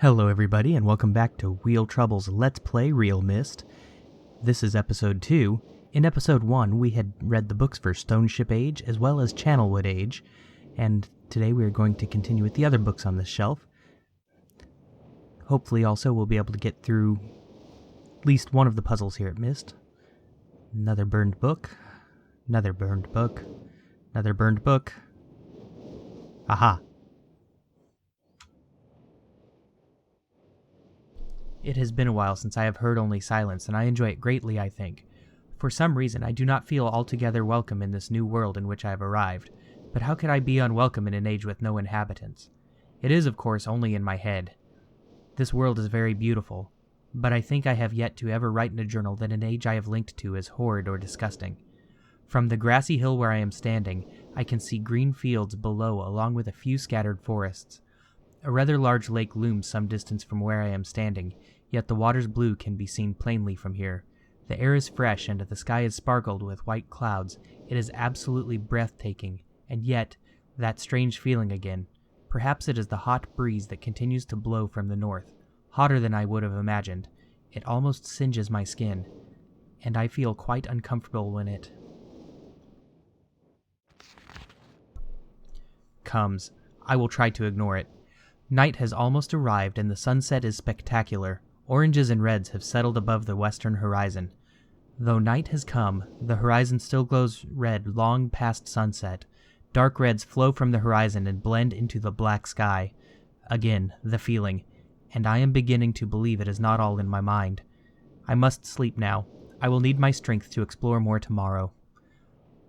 Hello everybody, and welcome back to Wheel Trouble's Let's Play realMyst. This is episode 2. In episode 1, we had read the books for Stoneship Age as well as Channelwood Age, and today we are going to continue with the other books on this shelf. Hopefully also we'll be able to get through at least one of the puzzles here at Myst. Another burned book. Another burned book. Another burned book. Aha! It has been a while since I have heard only silence, and I enjoy it greatly, I think. For some reason, I do not feel altogether welcome in this new world in which I have arrived, but how could I be unwelcome in an age with no inhabitants? It is, of course, only in my head. This world is very beautiful, but I think I have yet to ever write in a journal that an age I have linked to is horrid or disgusting. From the grassy hill where I am standing, I can see green fields below along with a few scattered forests. A rather large lake looms some distance from where I am standing, yet the water's blue can be seen plainly from here. The air is fresh and the sky is sparkled with white clouds. It is absolutely breathtaking, and yet, that strange feeling again. Perhaps it is the hot breeze that continues to blow from the north, hotter than I would have imagined. It almost singes my skin, and I feel quite uncomfortable when it comes. I will try to ignore it. Night has almost arrived and the sunset is spectacular. Oranges and reds have settled above the western horizon. Though night has come, the horizon still glows red long past sunset. Dark reds flow from the horizon and blend into the black sky. Again, the feeling, and I am beginning to believe it is not all in my mind. I must sleep now. I will need my strength to explore more tomorrow.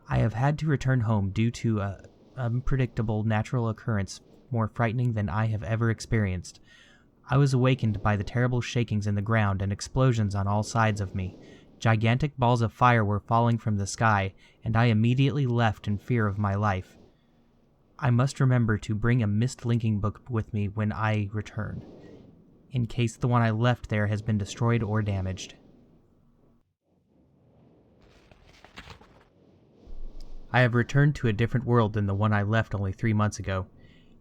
I have had to return home due to an unpredictable natural occurrence more frightening than I have ever experienced. I was awakened by the terrible shakings in the ground and explosions on all sides of me. Gigantic balls of fire were falling from the sky, and I immediately left in fear of my life. I must remember to bring a Myst linking book with me when I return, in case the one I left there has been destroyed or damaged. I have returned to a different world than the one I left only 3 months ago.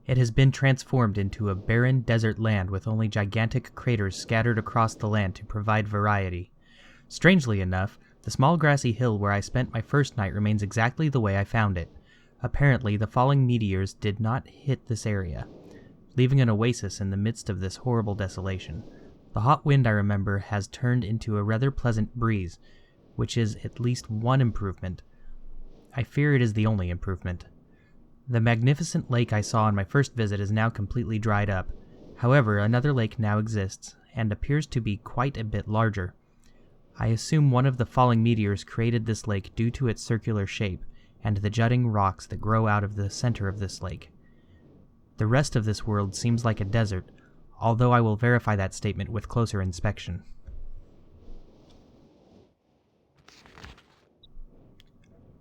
It has been transformed into a barren desert land with only gigantic craters scattered across the land to provide variety. Strangely enough, the small grassy hill where I spent my first night remains exactly the way I found it. Apparently, the falling meteors did not hit this area, leaving an oasis in the midst of this horrible desolation. The hot wind, I remember, has turned into a rather pleasant breeze, which is at least one improvement. I fear it is the only improvement. The magnificent lake I saw on my first visit is now completely dried up. However, another lake now exists, and appears to be quite a bit larger. I assume one of the falling meteors created this lake due to its circular shape, and the jutting rocks that grow out of the center of this lake. The rest of this world seems like a desert, although I will verify that statement with closer inspection.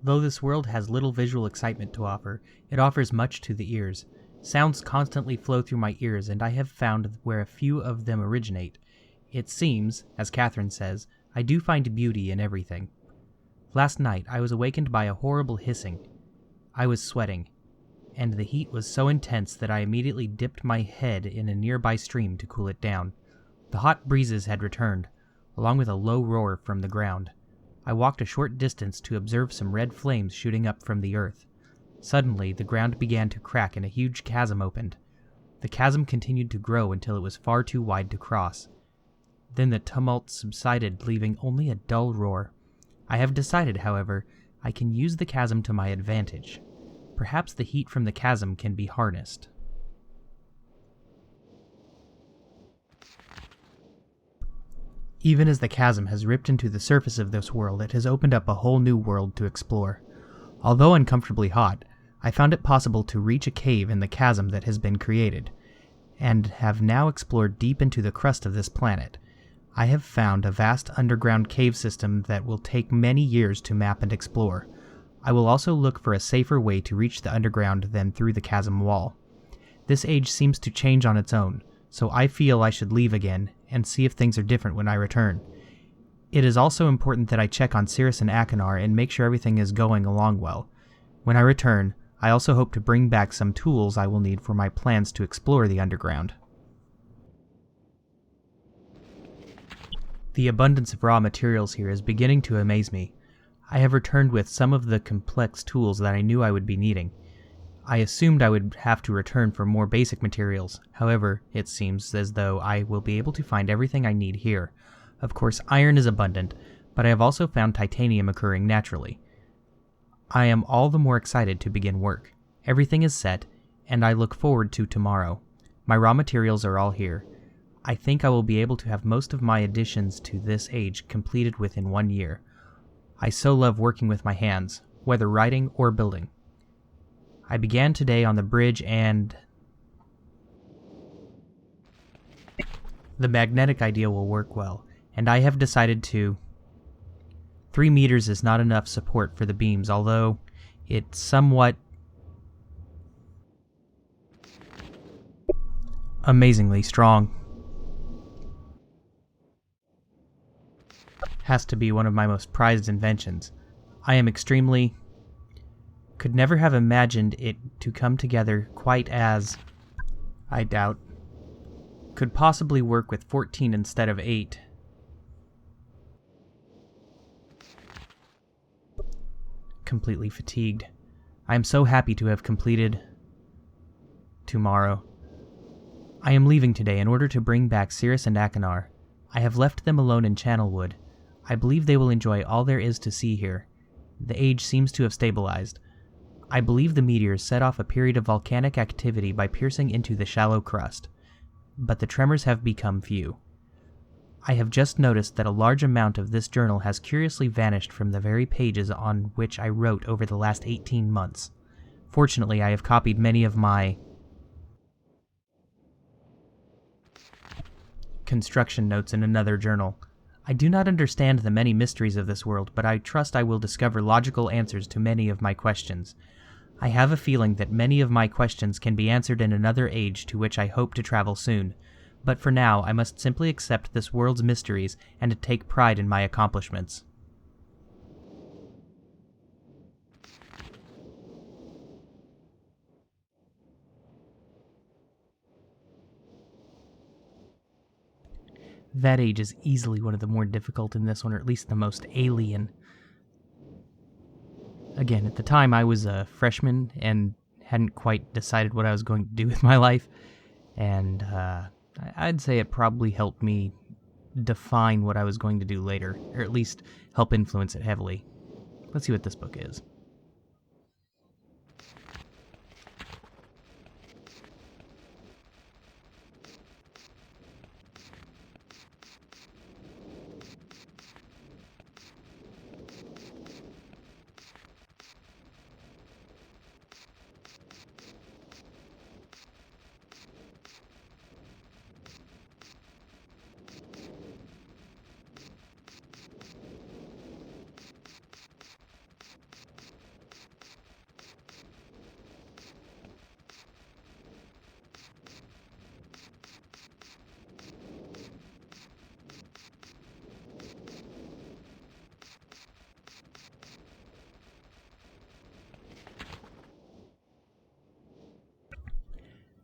Though this world has little visual excitement to offer, it offers much to the ears. Sounds constantly flow through my ears, and I have found where a few of them originate. It seems, as Catherine says, I do find beauty in everything. Last night I was awakened by a horrible hissing. I was sweating, and the heat was so intense that I immediately dipped my head in a nearby stream to cool it down. The hot breezes had returned, along with a low roar from the ground. I walked a short distance to observe some red flames shooting up from the earth. Suddenly, the ground began to crack and a huge chasm opened. The chasm continued to grow until it was far too wide to cross. Then the tumult subsided, leaving only a dull roar. I have decided, however, I can use the chasm to my advantage. Perhaps the heat from the chasm can be harnessed. Even as the chasm has ripped into the surface of this world, it has opened up a whole new world to explore. Although uncomfortably hot, I found it possible to reach a cave in the chasm that has been created, and have now explored deep into the crust of this planet. I have found a vast underground cave system that will take many years to map and explore. I will also look for a safer way to reach the underground than through the chasm wall. This age seems to change on its own, so I feel I should leave again and see if things are different when I return. It is also important that I check on Cirrus and Akinar and make sure everything is going along well. When I return, I also hope to bring back some tools I will need for my plans to explore the underground. The abundance of raw materials here is beginning to amaze me. I have returned with some of the complex tools that I knew I would be needing. I assumed I would have to return for more basic materials. However, it seems as though I will be able to find everything I need here. Of course, iron is abundant, but I have also found titanium occurring naturally. I am all the more excited to begin work. Everything is set, and I look forward to tomorrow. My raw materials are all here. I think I will be able to have most of my additions to this age completed within 1 year. I so love working with my hands, whether writing or building. I began today on the bridge and the magnetic idea will work well, and I have decided to 3 meters is not enough support for the beams, although it's somewhat amazingly strong. Has to be one of my most prized inventions. I am could never have imagined it to come together quite as, I doubt, could possibly work with 14 instead of 8. Completely fatigued. I am so happy to have completed tomorrow. I am leaving today in order to bring back Cirrus and Akinar. I have left them alone in Channelwood. I believe they will enjoy all there is to see here. The age seems to have stabilized. I believe the meteors set off a period of volcanic activity by piercing into the shallow crust, but the tremors have become few. I have just noticed that a large amount of this journal has curiously vanished from the very pages on which I wrote over the last 18 months. Fortunately, I have copied many of my construction notes in another journal. I do not understand the many mysteries of this world, but I trust I will discover logical answers to many of my questions. I have a feeling that many of my questions can be answered in another age to which I hope to travel soon, but for now I must simply accept this world's mysteries and take pride in my accomplishments. That age is easily one of the more difficult in this one, or at least the most alien. Again, at the time I was a freshman and hadn't quite decided what I was going to do with my life, and I'd say it probably helped me define what I was going to do later, or at least help influence it heavily. Let's see what this book is.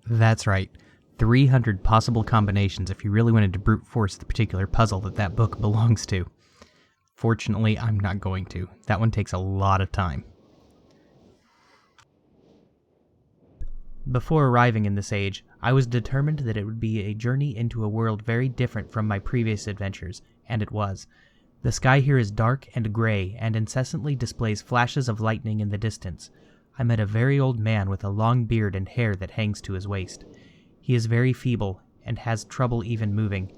That's right. 300 possible combinations if you really wanted to brute force the particular puzzle that book belongs to. Fortunately, I'm not going to. That one takes a lot of time. Before arriving in this age, I was determined that it would be a journey into a world very different from my previous adventures, and it was. The sky here is dark and gray and incessantly displays flashes of lightning in the distance. I met a very old man with a long beard and hair that hangs to his waist. He is very feeble and has trouble even moving.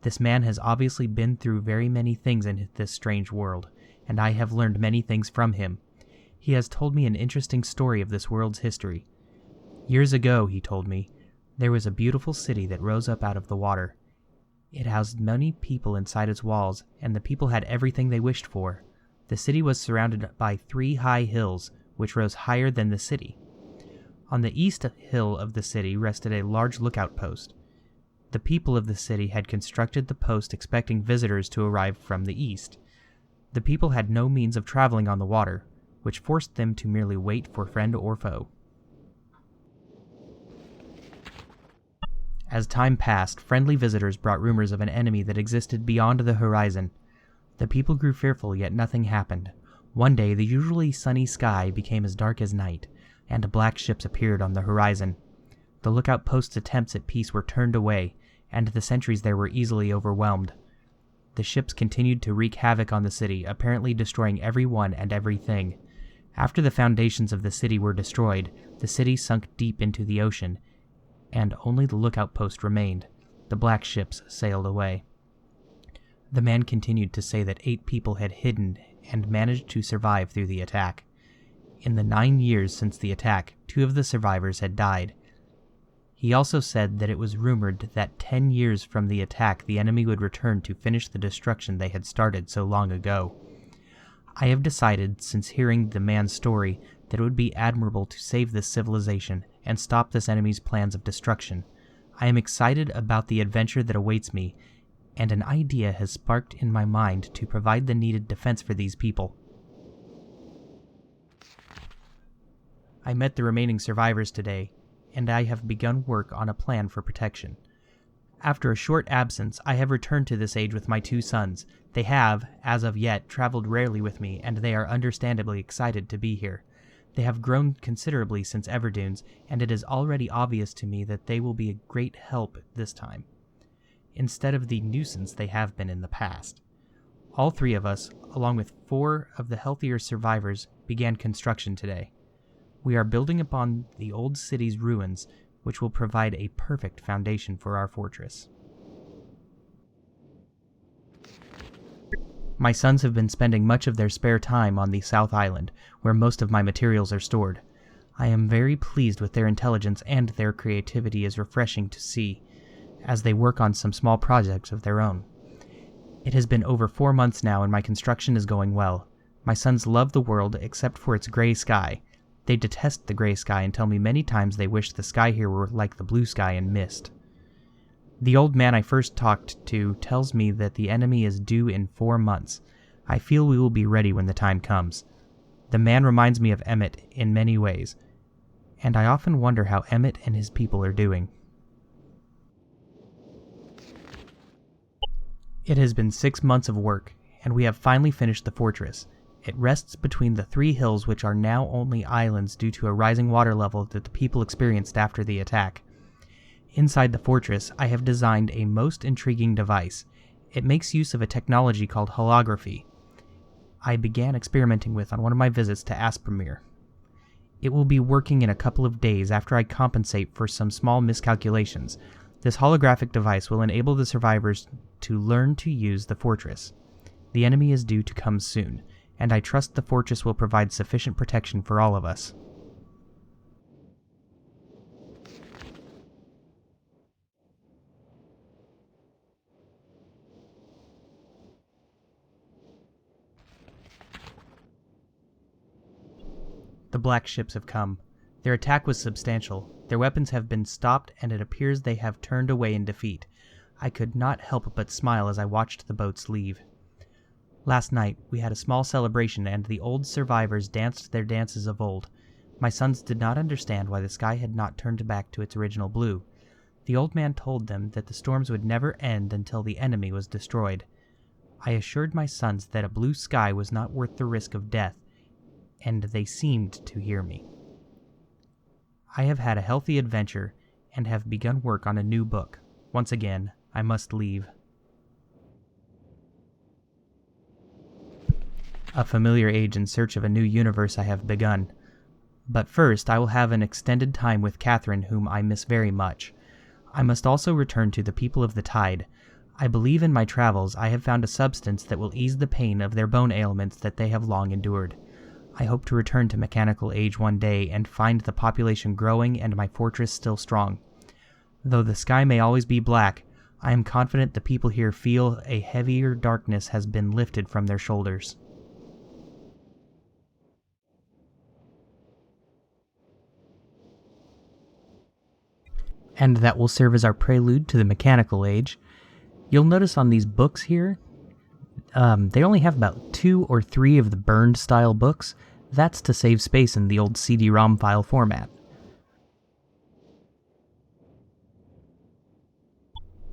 This man has obviously been through very many things in this strange world, and I have learned many things from him. He has told me an interesting story of this world's history. Years ago, he told me, there was a beautiful city that rose up out of the water. It housed many people inside its walls, and the people had everything they wished for. The city was surrounded by 3 high hills, which rose higher than the city. On the east hill of the city rested a large lookout post. The people of the city had constructed the post expecting visitors to arrive from the east. The people had no means of traveling on the water, which forced them to merely wait for friend or foe. As time passed, friendly visitors brought rumors of an enemy that existed beyond the horizon. The people grew fearful, yet nothing happened. One day, the usually sunny sky became as dark as night, and black ships appeared on the horizon. The lookout post's attempts at peace were turned away, and the sentries there were easily overwhelmed. The ships continued to wreak havoc on the city, apparently destroying everyone and everything. After the foundations of the city were destroyed, the city sunk deep into the ocean, and only the lookout post remained. The black ships sailed away. The man continued to say that 8 people had hidden and managed to survive through the attack. In the 9 years since the attack, 2 of the survivors had died. He also said that it was rumored that 10 years from the attack the enemy would return to finish the destruction they had started so long ago. I have decided, since hearing the man's story, that it would be admirable to save this civilization and stop this enemy's plans of destruction. I am excited about the adventure that awaits me, and an idea has sparked in my mind to provide the needed defense for these people. I met the remaining survivors today, and I have begun work on a plan for protection. After a short absence, I have returned to this age with my 2 sons. They have, as of yet, traveled rarely with me, and they are understandably excited to be here. They have grown considerably since Everdunes, and it is already obvious to me that they will be a great help this time, instead of the nuisance they have been in the past. All 3 of us, along with 4 of the healthier survivors, began construction today. We are building upon the old city's ruins, which will provide a perfect foundation for our fortress. My sons have been spending much of their spare time on the South Island, where most of my materials are stored. I am very pleased with their intelligence, and their creativity is refreshing to see, as they work on some small projects of their own. It has been over 4 months now, and my construction is going well. My sons love the world except for its gray sky. They detest the gray sky and tell me many times they wish the sky here were like the blue sky in Myst. The old man I first talked to tells me that the enemy is due in 4 months. I feel we will be ready when the time comes. The man reminds me of Emmett in many ways, and I often wonder how Emmett and his people are doing. It has been 6 months of work, and we have finally finished the fortress. It rests between the 3 hills which are now only islands due to a rising water level that the people experienced after the attack. Inside the fortress, I have designed a most intriguing device. It makes use of a technology called holography I began experimenting with on one of my visits to Aspermere. It will be working in a couple of days after I compensate for some small miscalculations. This holographic device will enable the survivors to learn to use the fortress. The enemy is due to come soon, and I trust the fortress will provide sufficient protection for all of us. The black ships have come. Their attack was substantial. Their weapons have been stopped, and it appears they have turned away in defeat. I could not help but smile as I watched the boats leave. Last night, we had a small celebration, and the old survivors danced their dances of old. My sons did not understand why the sky had not turned back to its original blue. The old man told them that the storms would never end until the enemy was destroyed. I assured my sons that a blue sky was not worth the risk of death, and they seemed to hear me. I have had a healthy adventure, and have begun work on a new book. Once again, I must leave. A familiar age in search of a new universe I have begun. But first, I will have an extended time with Catherine, whom I miss very much. I must also return to the people of the tide. I believe in my travels I have found a substance that will ease the pain of their bone ailments that they have long endured. I hope to return to mechanical age one day and find the population growing and my fortress still strong. Though the sky may always be black, I am confident the people here feel a heavier darkness has been lifted from their shoulders. And that will serve as our prelude to the mechanical age. You'll notice on these books here, they only have about 2 or 3 of the burned style books. That's to save space in the old CD-ROM file format.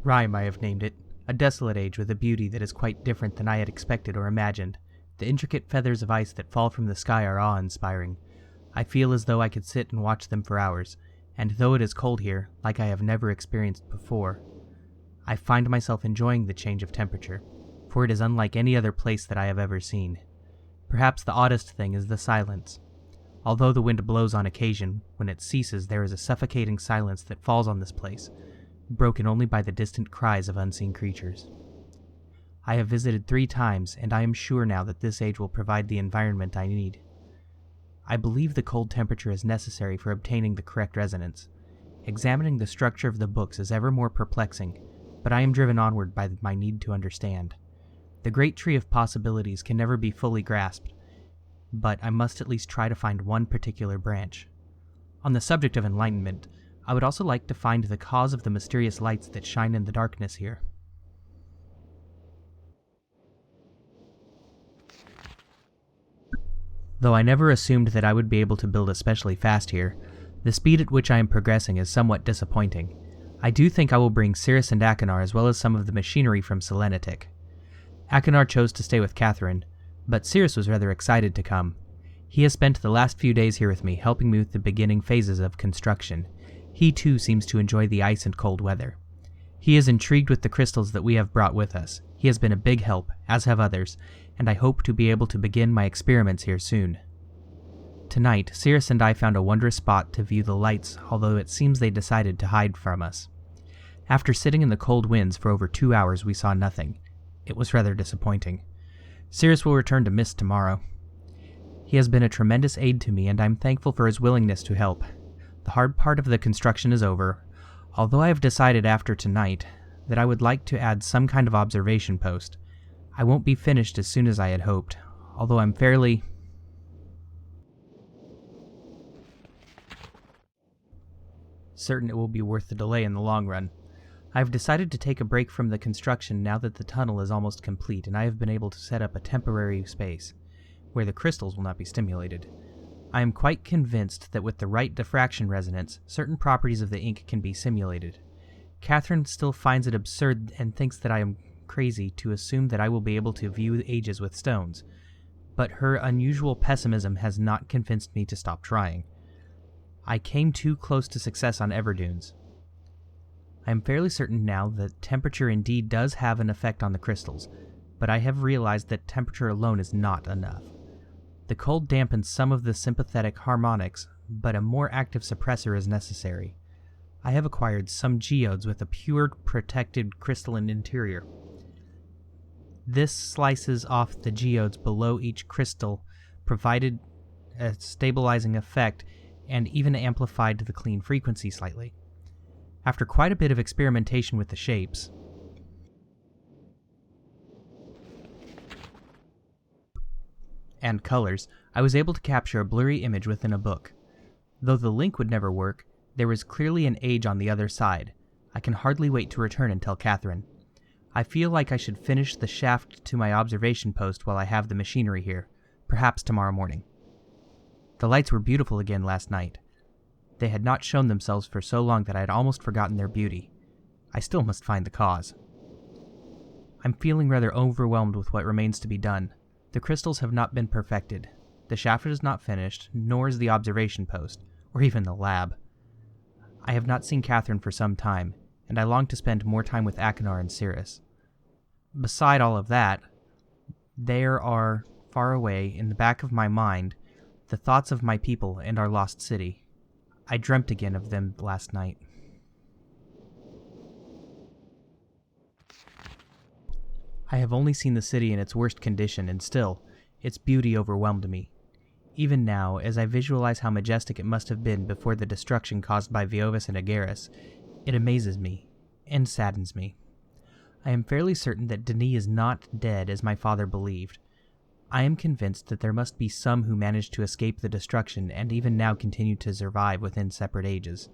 Rime, I have named it. A desolate age with a beauty that is quite different than I had expected or imagined. The intricate feathers of ice that fall from the sky are awe-inspiring. I feel as though I could sit and watch them for hours, and though it is cold here, like I have never experienced before, I find myself enjoying the change of temperature, for it is unlike any other place that I have ever seen. Perhaps the oddest thing is the silence. Although the wind blows on occasion, when it ceases there is a suffocating silence that falls on this place, broken only by the distant cries of unseen creatures. I have visited 3 times, and I am sure now that this age will provide the environment I need. I believe the cold temperature is necessary for obtaining the correct resonance. Examining the structure of the books is ever more perplexing, but I am driven onward by my need to understand. The great tree of possibilities can never be fully grasped, but I must at least try to find one particular branch. On the subject of enlightenment, I would also like to find the cause of the mysterious lights that shine in the darkness here. Though I never assumed that I would be able to build especially fast here, the speed at which I am progressing is somewhat disappointing. I do think I will bring Cirrus and Achenar as well as some of the machinery from Selenitic. Achenar chose to stay with Catherine, but Cirrus was rather excited to come. He has spent the last few days here with me, helping me with the beginning phases of construction. He too seems to enjoy the ice and cold weather. He is intrigued with the crystals that we have brought with us. He has been a big help, as have others, and I hope to be able to begin my experiments here soon. Tonight, Cirrus and I found a wondrous spot to view the lights, although it seems they decided to hide from us. After sitting in the cold winds for over 2 hours, we saw nothing. It was rather disappointing. Cirrus will return to Myst tomorrow. He has been a tremendous aid to me, and I'm thankful for his willingness to help. The hard part of the construction is over, although I have decided after tonight that I would like to add some kind of observation post. I won't be finished as soon as I had hoped, although I'm fairly certain it will be worth the delay in the long run. I have decided to take a break from the construction now that the tunnel is almost complete, and I have been able to set up a temporary space where the crystals will not be stimulated. I am quite convinced that with the right diffraction resonance, certain properties of the ink can be simulated. Catherine still finds it absurd and thinks that I am crazy to assume that I will be able to view ages with stones, but her unusual pessimism has not convinced me to stop trying. I came too close to success on Everdunes. I am fairly certain now that temperature indeed does have an effect on the crystals, but I have realized that temperature alone is not enough. The cold dampens some of the sympathetic harmonics, but a more active suppressor is necessary. I have acquired some geodes with a pure protected crystalline interior. This slices off the geodes below each crystal, provided a stabilizing effect, and even amplified the clean frequency slightly. After quite a bit of experimentation with the shapes and colors, I was able to capture a blurry image within a book. Though the link would never work, there was clearly an age on the other side. I can hardly wait to return and tell Catherine. I feel like I should finish the shaft to my observation post while I have the machinery here, perhaps tomorrow morning. The lights were beautiful again last night. They had not shown themselves for so long that I had almost forgotten their beauty. I still must find the cause. I'm feeling rather overwhelmed with what remains to be done. The crystals have not been perfected. The shaft is not finished, nor is the observation post, or even the lab. I have not seen Catherine for some time, and I long to spend more time with Achenar and Cirrus. Beside all of that, there are, far away, in the back of my mind, the thoughts of my people and our lost city. I dreamt again of them last night. I have only seen the city in its worst condition, and still, its beauty overwhelmed me. Even now, as I visualize how majestic it must have been before the destruction caused by Veovis and Agarus, it amazes me, and saddens me. I am fairly certain that Denis is not dead as my father believed. I am convinced that there must be some who managed to escape the destruction and even now continue to survive within separate ages.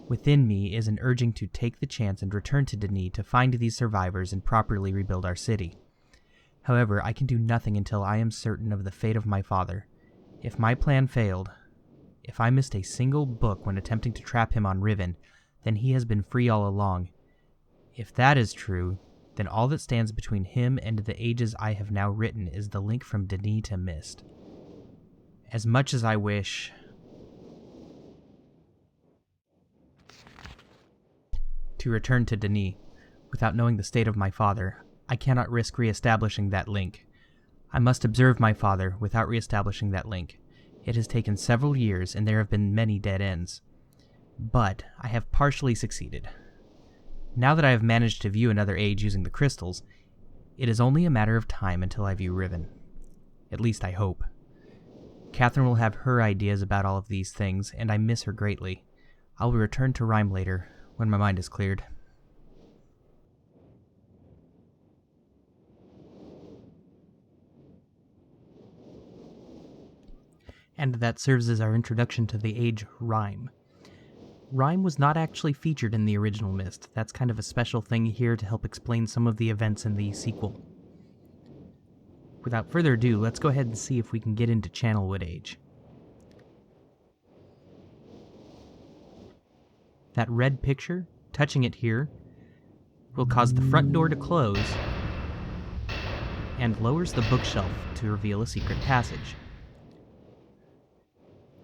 Within me is an urging to take the chance and return to Denis to find these survivors and properly rebuild our city. However, I can do nothing until I am certain of the fate of my father. If my plan failed, if I missed a single book when attempting to trap him on Riven, then he has been free all along. If that is true, then all that stands between him and the ages I have now written is the link from Denis to Myst. As much as I wish... to return to Denis, without knowing the state of my father, I cannot risk re-establishing that link. I must observe my father without re-establishing that link. It has taken several years, and there have been many dead ends. But I have partially succeeded. Now that I have managed to view another age using the crystals, it is only a matter of time until I view Riven. At least I hope. Catherine will have her ideas about all of these things, and I miss her greatly. I will return to Rhyme later, when my mind is cleared. And that serves as our introduction to the age Rhyme. Rhyme was not actually featured in the original Myst. That's kind of a special thing here to help explain some of the events in the sequel. Without further ado, let's go ahead and see if we can get into Channelwood Age. That red picture, touching it here, will cause the front door to close and lowers the bookshelf to reveal a secret passage.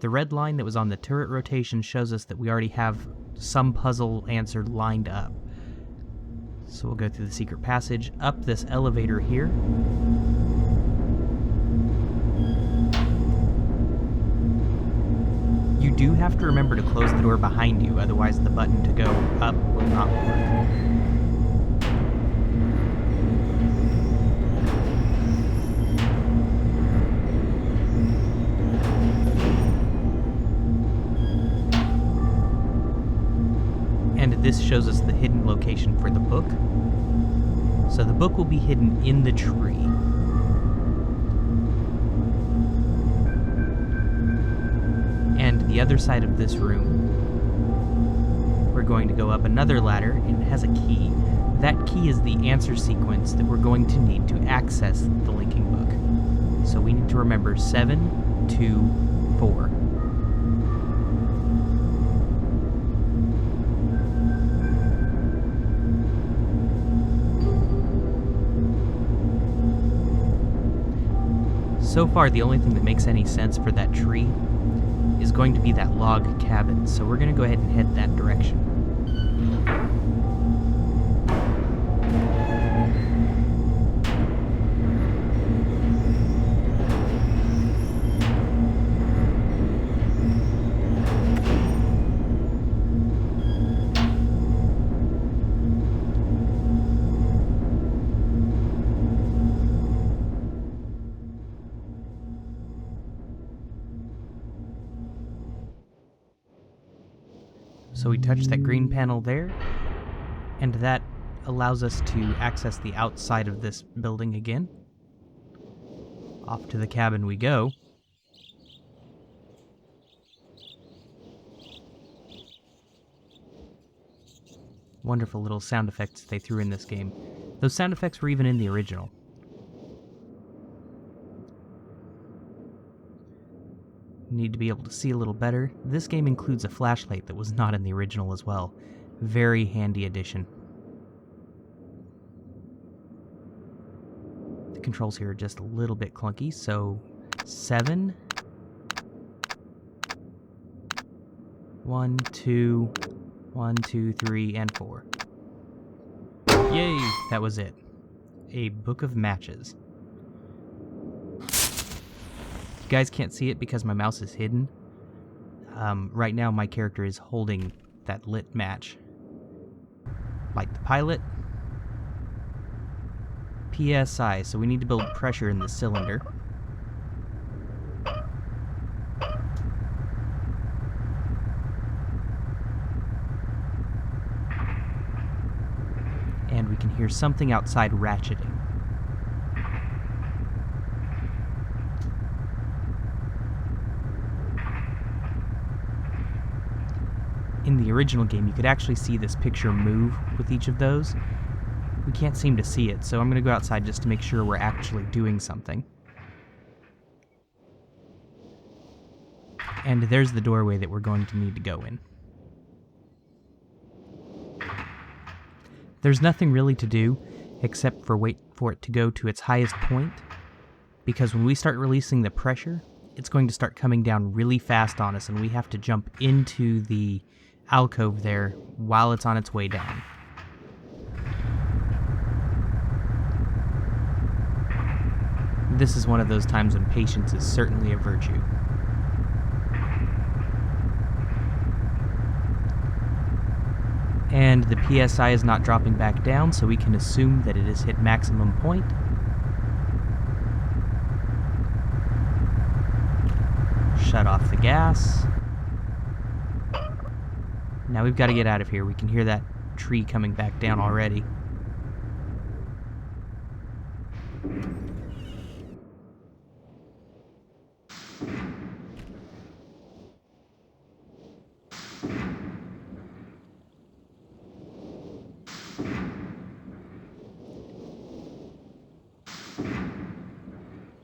The red line that was on the turret rotation shows us that we already have some puzzle answer lined up. So we'll go through the secret passage, up this elevator here. You do have to remember to close the door behind you, otherwise the button to go up will not work. And this shows us the hidden location for the book. So the book will be hidden in the tree. And the other side of this room, we're going to go up another ladder, and it has a key. That key is the answer sequence that we're going to need to access the linking book. So we need to remember 7, 2, 4. So far, the only thing that makes any sense for that tree is going to be that log cabin, so we're going to go ahead and head that direction. So we touch that green panel there, and that allows us to access the outside of this building again. Off to the cabin we go. Wonderful little sound effects they threw in this game. Those sound effects were even in the original. Need to be able to see a little better. This game includes a flashlight that was not in the original as well. Very handy addition. The controls here are just a little bit clunky, so 7, 1, 2, 1, 2, 3, and 4. Yay! That was it. A book of matches. You guys can't see it because my mouse is hidden. Right now my character is holding that lit match. Light the pilot. PSI, so we need to build pressure in the cylinder. And we can hear something outside ratcheting. In the original game, you could actually see this picture move with each of those. We can't seem to see it, so I'm going to go outside just to make sure we're actually doing something. And there's the doorway that we're going to need to go in. There's nothing really to do except for wait for it to go to its highest point, because when we start releasing the pressure, it's going to start coming down really fast on us, and we have to jump into the alcove there while it's on its way down. This is one of those times when patience is certainly a virtue. And the PSI is not dropping back down, so we can assume that it has hit maximum point. Shut off the gas. Now we've got to get out of here. We can hear that tree coming back down already.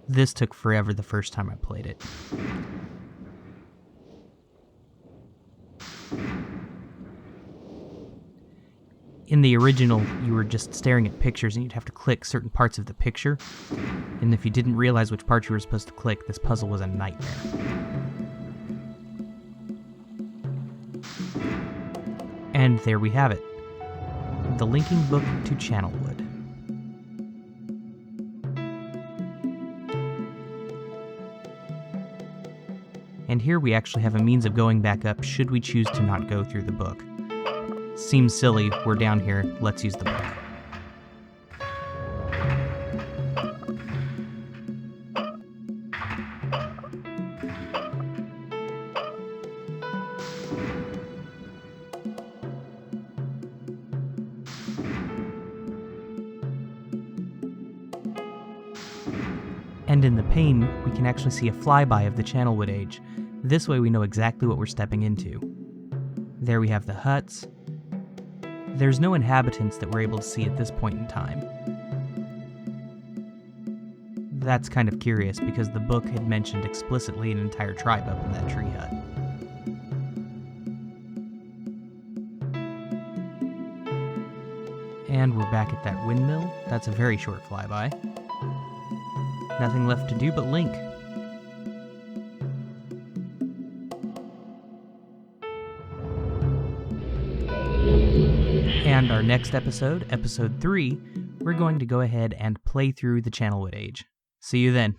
This took forever the first time I played it. In the original, you were just staring at pictures and you'd have to click certain parts of the picture. And if you didn't realize which part you were supposed to click, this puzzle was a nightmare. And there we have it. The linking book to Channelwood. And here we actually have a means of going back up should we choose to not go through the book. Seems silly, we're down here, let's use the book. And in the pane, we can actually see a flyby of the Channelwood Age. This way we know exactly what we're stepping into. There we have the huts. There's no inhabitants that we're able to see at this point in time. That's kind of curious because the book had mentioned explicitly an entire tribe up in that tree hut. And we're back at that windmill. That's a very short flyby. Nothing left to do but link. And our next episode, episode 3, we're going to go ahead and play through the Channelwood Age. See you then.